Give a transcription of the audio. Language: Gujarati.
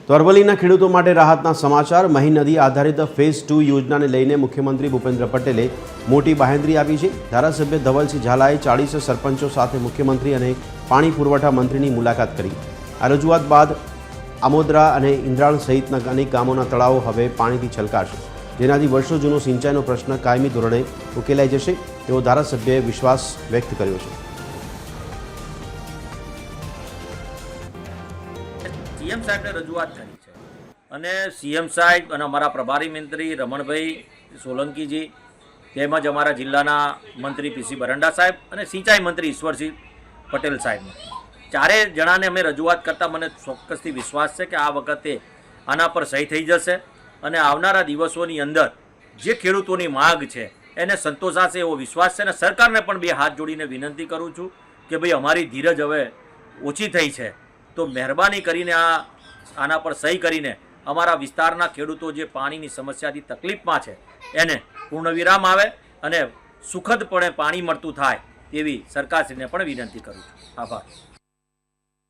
તો અરવલ્લીના ખેડૂતો માટે રાહતના સમાચાર. મહી નદી આધારિત ફેઝ 2 યોજનાને લઈને મુખ્યમંત્રી ભૂપેન્દ્ર પટેલે મોટી બાહેંધરી આપી છે. ધારાસભ્ય ધવલસિંહ ઝાલાએ 40 સરપંચો સાથે મુખ્યમંત્રી અને પાણી પુરવઠા મંત્રીની મુલાકાત કરી. આ રજૂઆત બાદ આમોદરા અને ઇન્દ્રાણ સહિતના અનેક ગામોના તળાવો હવે પાણીથી છલકાશે, જેનાથી વર્ષો જૂનો સિંચાઈનો પ્રશ્ન કાયમી ધોરણે ઉકેલાઈ જશે તેવો ધારાસભ્યએ વિશ્વાસ વ્યક્ત કર્યો છે. સીએમ સાહેબને રજૂઆત કરી છે અને સીએમ સાહેબ અને અમારા પ્રભારી મંત્રી રમણભાઈ સોલંકીજી તેમજ અમારા જિલ્લાના મંત્રી પીસી બરંડા સાહેબ અને સિંચાઈ મંત્રી ઈશ્વરસિંહ પટેલ સાહેબને ચારે જણાને અમે રજૂઆત કરતાં મને ચોક્કસથી વિશ્વાસ છે કે આ વખતે આના પર સહી થઈ જશે અને આવનારા દિવસોની અંદર જે ખેડૂતોની માગ છે એને સંતોષાશે એવો વિશ્વાસ છે. અને સરકારને પણ બે હાથ જોડીને વિનંતી કરું છું કે ભાઈ અમારી ધીરજ હવે ઓછી થઈ છે, તો મહેરબાની કરીને આના પર સહી કરીને અમારા વિસ્તારના ખેડૂતો જે પાણીની સમસ્યાથી તકલીફમાં છે એને પૂર્ણ વિરામ આવે અને સુખદપણે પાણી મળતું થાય તેવી સરકારશ્રીને પણ વિનંતી કરું છું. આભાર.